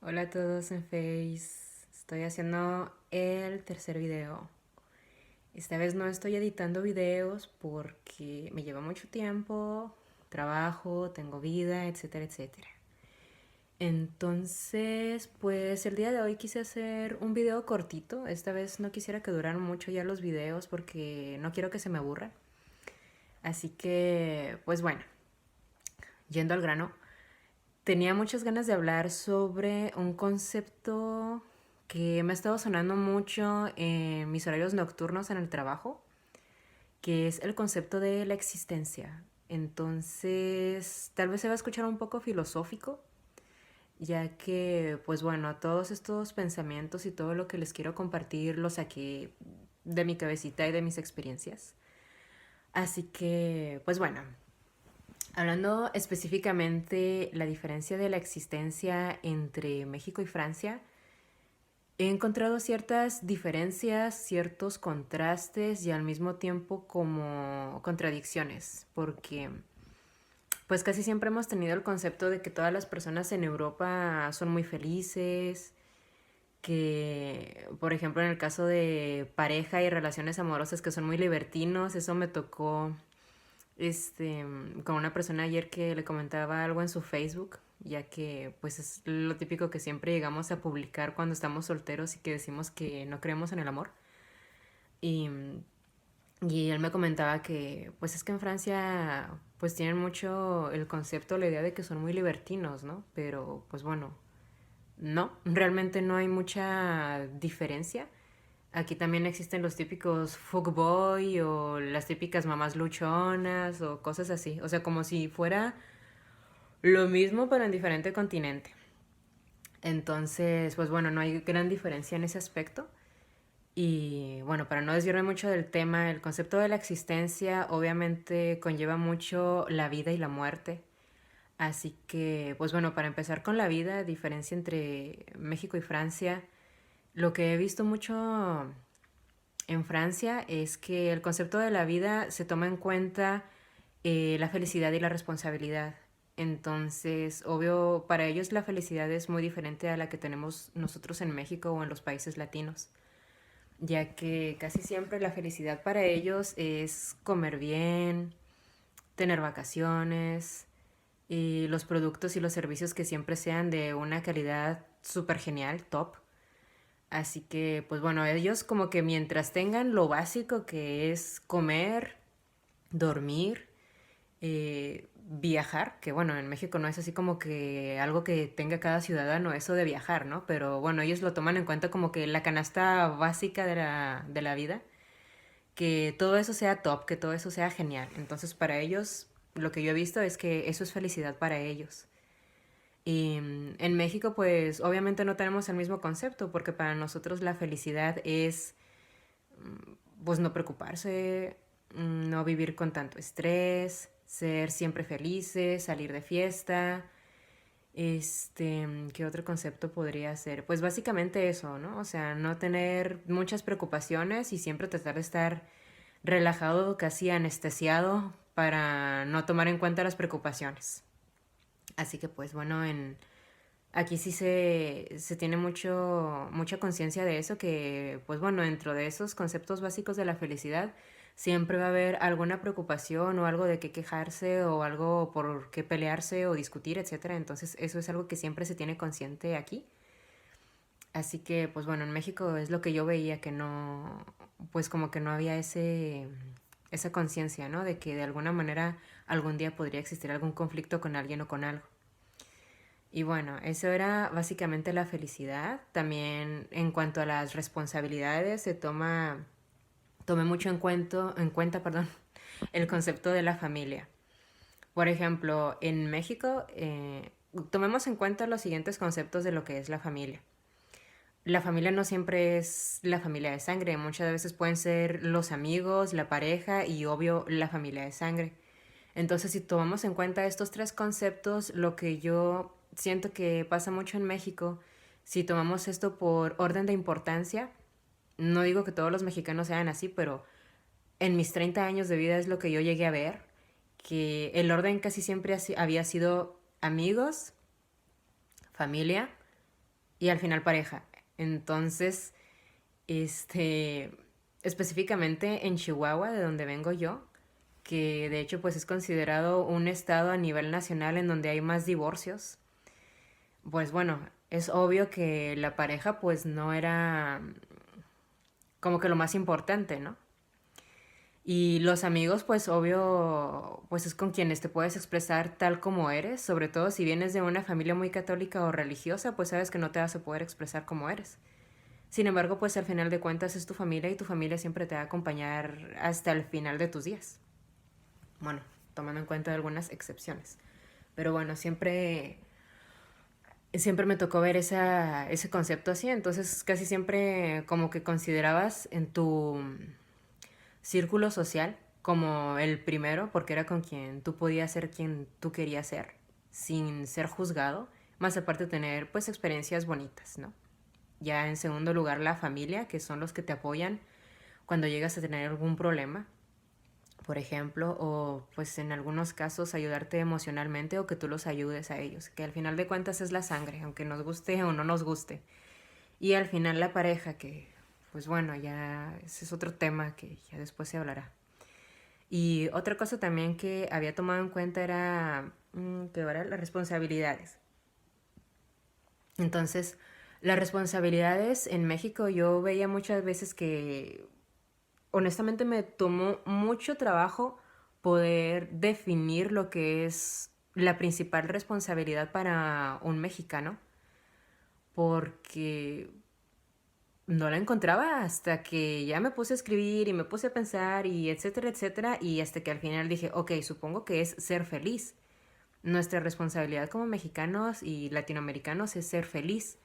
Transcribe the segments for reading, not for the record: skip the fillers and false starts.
Hola a todos en Face. Estoy haciendo el tercer video. Esta vez no estoy editando videos porque me lleva mucho tiempo, trabajo, tengo vida, etcétera, etcétera. Entonces, pues el día de hoy quise hacer un video cortito. Esta vez no quisiera que duraran mucho ya los videos porque no quiero que se me aburra. Así que, pues bueno, yendo al grano, tenía muchas ganas de hablar sobre un concepto que me ha estado sonando mucho en mis horarios nocturnos en el trabajo, que es el concepto de la existencia. Entonces, tal vez se va a escuchar un poco filosófico, ya que, pues bueno, todos estos pensamientos y todo lo que les quiero compartir lo saqué de mi cabecita y de mis experiencias. Así que, pues bueno, hablando específicamente la diferencia de la existencia entre México y Francia, he encontrado ciertas diferencias, ciertos contrastes y al mismo tiempo como contradicciones, porque pues casi siempre hemos tenido el concepto de que todas las personas en Europa son muy felices, que por ejemplo en el caso de pareja y relaciones amorosas que son muy libertinos, eso me tocó con una persona ayer que le comentaba algo en su Facebook, ya que pues es lo típico que siempre llegamos a publicar cuando estamos solteros y que decimos que no creemos en el amor. Y, y él me comentaba que pues es que en Francia pues tienen mucho el concepto, la idea de que son muy libertinos, ¿no? Pero pues bueno, no, realmente no hay mucha diferencia. Aquí también existen los típicos fuckboy o las típicas mamás luchonas o cosas así. O sea, como si fuera lo mismo pero en diferente continente. Entonces, pues bueno, no hay gran diferencia en ese aspecto. Y bueno, para no desviarme mucho del tema, el concepto de la existencia obviamente conlleva mucho la vida y la muerte. Así que, pues bueno, para empezar con la vida, diferencia entre México y Francia, lo que he visto mucho en Francia es que el concepto de la vida se toma en cuenta la felicidad y la responsabilidad. Entonces, obvio, para ellos la felicidad es muy diferente a la que tenemos nosotros en México o en los países latinos, ya que casi siempre la felicidad para ellos es comer bien, tener vacaciones y los productos y los servicios que siempre sean de una calidad súper genial, top. Así que, pues bueno, ellos como que mientras tengan lo básico que es comer, dormir, viajar, que bueno, en México no es así como que algo que tenga cada ciudadano, eso de viajar, ¿no? Pero bueno, ellos lo toman en cuenta como que la canasta básica de la vida, que todo eso sea top, que todo eso sea genial. Entonces, para ellos, lo que yo he visto es que eso es felicidad para ellos. Y en México, pues obviamente no tenemos el mismo concepto, porque para nosotros la felicidad es, pues no preocuparse, no vivir con tanto estrés, ser siempre felices, salir de fiesta. ¿Qué otro concepto podría ser? Pues básicamente eso, ¿no? O sea, no tener muchas preocupaciones y siempre tratar de estar relajado, casi anestesiado, para no tomar en cuenta las preocupaciones. Así que pues bueno, aquí sí se tiene mucha conciencia de eso, que pues bueno, dentro de esos conceptos básicos de la felicidad, siempre va a haber alguna preocupación o algo de qué quejarse o algo por qué pelearse o discutir, etcétera. Entonces eso es algo que siempre se tiene consciente aquí. Así que pues bueno, en México es lo que yo veía que no, pues como que no había esa conciencia, ¿no? De que de alguna manera algún día podría existir algún conflicto con alguien o con algo. Y bueno, eso era básicamente la felicidad. También en cuanto a las responsabilidades, toma mucho en cuenta, perdón, el concepto de la familia. Por ejemplo, en México, tomemos en cuenta los siguientes conceptos de lo que es la familia. La familia no siempre es la familia de sangre, muchas veces pueden ser los amigos, la pareja y obvio la familia de sangre. Entonces, si tomamos en cuenta estos tres conceptos, lo que yo siento que pasa mucho en México, si tomamos esto por orden de importancia, no digo que todos los mexicanos sean así, pero en mis 30 años de vida es lo que yo llegué a ver, que el orden casi siempre había sido amigos, familia y al final pareja. Entonces, este, específicamente en Chihuahua, de donde vengo yo, que de hecho pues es considerado un estado a nivel nacional en donde hay más divorcios, pues bueno, es obvio que la pareja pues no era como que lo más importante, ¿no? Y los amigos, pues obvio, pues es con quienes te puedes expresar tal como eres, sobre todo si vienes de una familia muy católica o religiosa, pues sabes que no te vas a poder expresar como eres. Sin embargo, pues al final de cuentas es tu familia y tu familia siempre te va a acompañar hasta el final de tus días. Bueno, tomando en cuenta algunas excepciones. Pero bueno, siempre me tocó ver ese concepto así, entonces casi siempre como que considerabas en tu círculo social como el primero, porque era con quien tú podías ser quien tú querías ser, sin ser juzgado, más aparte tener pues experiencias bonitas, ¿no? Ya en segundo lugar la familia, que son los que te apoyan cuando llegas a tener algún problema, por ejemplo, o pues en algunos casos ayudarte emocionalmente o que tú los ayudes a ellos, que al final de cuentas es la sangre, aunque nos guste o no nos guste. Y al final la pareja, que pues bueno, ya ese es otro tema que ya después se hablará. Y otra cosa también que había tomado en cuenta era que eran las responsabilidades. Entonces, las responsabilidades en México yo veía muchas veces que honestamente me tomó mucho trabajo poder definir lo que es la principal responsabilidad para un mexicano, porque no la encontraba hasta que ya me puse a escribir y me puse a pensar y etcétera, etcétera, y hasta que al final dije, ok, supongo que es ser feliz. Nuestra responsabilidad como mexicanos y latinoamericanos es ser feliz.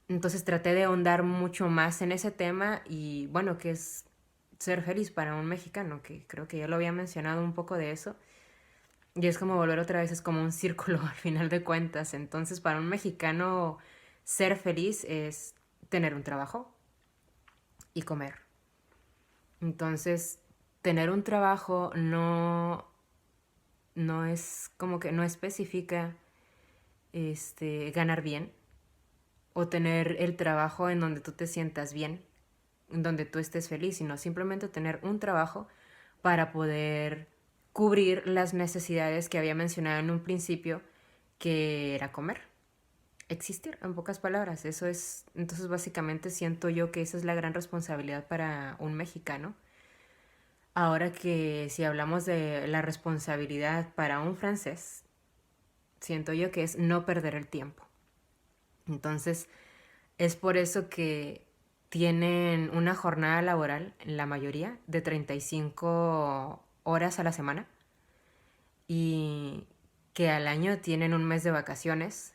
Entonces traté de ahondar mucho más en ese tema y bueno, que es ser feliz para un mexicano, que creo que ya lo había mencionado un poco de eso. Y es como volver otra vez, es como un círculo al final de cuentas. Entonces para un mexicano ser feliz es tener un trabajo y comer. Entonces tener un trabajo no es como que no especifica ganar bien o tener el trabajo en donde tú te sientas bien, en donde tú estés feliz, sino simplemente tener un trabajo para poder cubrir las necesidades que había mencionado en un principio, que era comer, existir, en pocas palabras. Eso es, entonces básicamente siento yo que esa es la gran responsabilidad para un mexicano. Ahora que si hablamos de la responsabilidad para un francés, siento yo que es no perder el tiempo. Entonces, es por eso que tienen una jornada laboral, en la mayoría, de 35 horas a la semana y que al año tienen un mes de vacaciones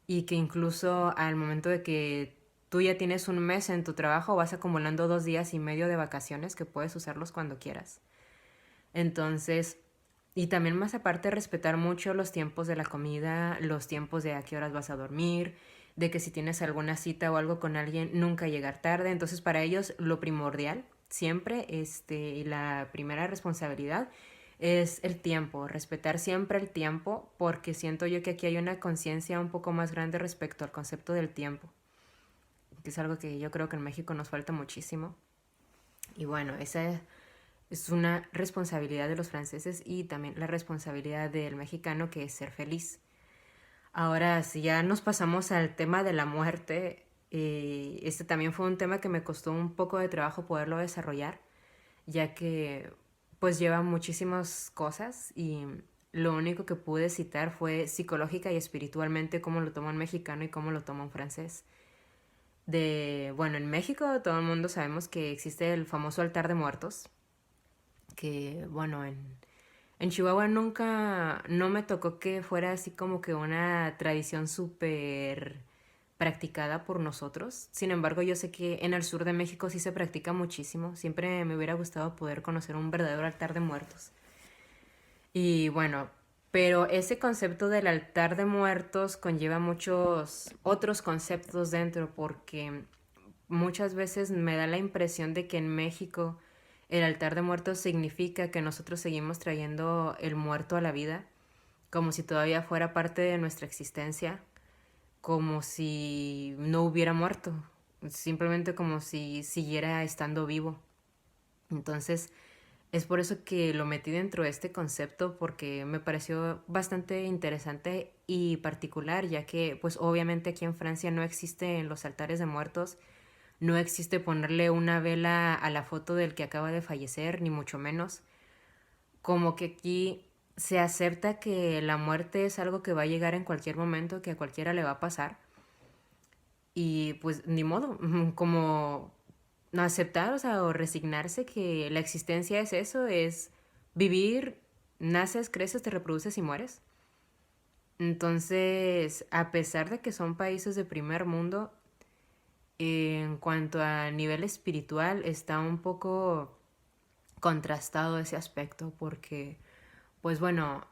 y que incluso al momento de que tú ya tienes un mes en tu trabajo vas acumulando 2 días y medio de vacaciones que puedes usarlos cuando quieras. Entonces, y también más aparte respetar mucho los tiempos de la comida, los tiempos de a qué horas vas a dormir, de que si tienes alguna cita o algo con alguien, nunca llegar tarde. Entonces, para ellos lo primordial, siempre, la primera responsabilidad es el tiempo, respetar siempre el tiempo, porque siento yo que aquí hay una conciencia un poco más grande respecto al concepto del tiempo, que es algo que yo creo que en México nos falta muchísimo. Y bueno, esa es una responsabilidad de los franceses y también la responsabilidad del mexicano, que es ser feliz. Ahora, si ya nos pasamos al tema de la muerte, este también fue un tema que me costó un poco de trabajo poderlo desarrollar, ya que pues lleva muchísimas cosas y lo único que pude citar fue psicológica y espiritualmente cómo lo toma un mexicano y cómo lo toma un francés. Bueno, en México todo el mundo sabemos que existe el famoso altar de muertos, que bueno, en Chihuahua nunca, no me tocó que fuera así como que una tradición súper practicada por nosotros. Sin embargo, yo sé que en el sur de México sí se practica muchísimo. Siempre me hubiera gustado poder conocer un verdadero altar de muertos. Y bueno, pero ese concepto del altar de muertos conlleva muchos otros conceptos dentro, porque muchas veces me da la impresión de que en México el altar de muertos significa que nosotros seguimos trayendo el muerto a la vida, como si todavía fuera parte de nuestra existencia, como si no hubiera muerto, simplemente como si siguiera estando vivo. Entonces, es por eso que lo metí dentro de este concepto porque me pareció bastante interesante y particular, ya que pues obviamente aquí en Francia no existen los altares de muertos, no existe ponerle una vela a la foto del que acaba de fallecer, ni mucho menos. Como que aquí se acepta que la muerte es algo que va a llegar en cualquier momento, que a cualquiera le va a pasar. Y pues ni modo, como no aceptar, o sea, o resignarse que la existencia es eso, es vivir, naces, creces, te reproduces y mueres. Entonces, a pesar de que son países de primer mundo, en cuanto a nivel espiritual está un poco contrastado ese aspecto porque, pues bueno,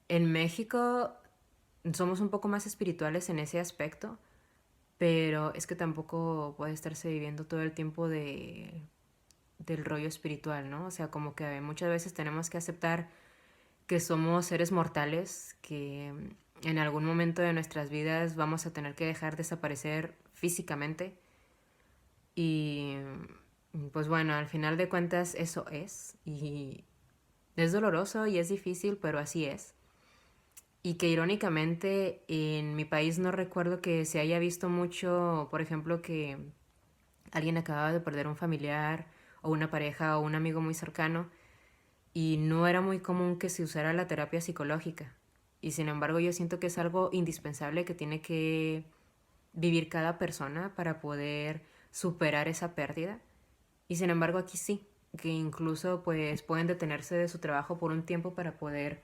en México somos un poco más espirituales en ese aspecto, pero es que tampoco puede estarse viviendo todo el tiempo del rollo espiritual, ¿no? O sea, como que muchas veces tenemos que aceptar que somos seres mortales, que en algún momento de nuestras vidas vamos a tener que dejar desaparecer físicamente y pues bueno, al final de cuentas eso es y es doloroso y es difícil, pero así es. Y que irónicamente en mi país no recuerdo que se haya visto mucho, por ejemplo, que alguien acababa de perder un familiar o una pareja o un amigo muy cercano y no era muy común que se usara la terapia psicológica. Y sin embargo yo siento que es algo indispensable que tiene que vivir cada persona para poder superar esa pérdida. Y sin embargo aquí sí, que incluso pues pueden detenerse de su trabajo por un tiempo para poder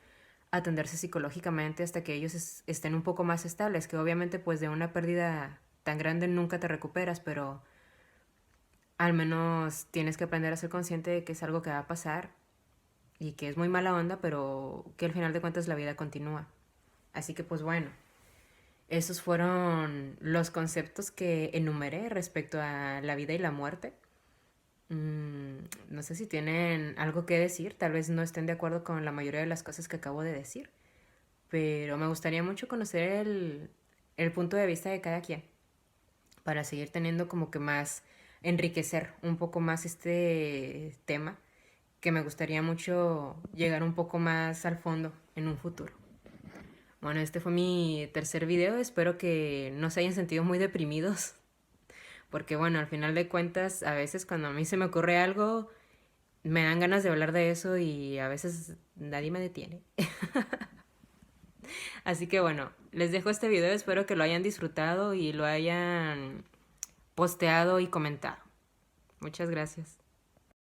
atenderse psicológicamente hasta que ellos estén un poco más estables, que obviamente pues de una pérdida tan grande nunca te recuperas, pero al menos tienes que aprender a ser consciente de que es algo que va a pasar y que es muy mala onda, pero que al final de cuentas la vida continúa. Así que pues bueno, esos fueron los conceptos que enumeré respecto a la vida y la muerte. No sé si tienen algo que decir, tal vez no estén de acuerdo con la mayoría de las cosas que acabo de decir, pero me gustaría mucho conocer el punto de vista de cada quien para seguir teniendo como que más, enriquecer un poco más este tema, que me gustaría mucho llegar un poco más al fondo en un futuro. Bueno, este fue mi tercer video, espero que no se hayan sentido muy deprimidos, porque bueno, al final de cuentas, a veces cuando a mí se me ocurre algo, me dan ganas de hablar de eso y a veces nadie me detiene. Así que bueno, les dejo este video, espero que lo hayan disfrutado y lo hayan posteado y comentado. Muchas gracias.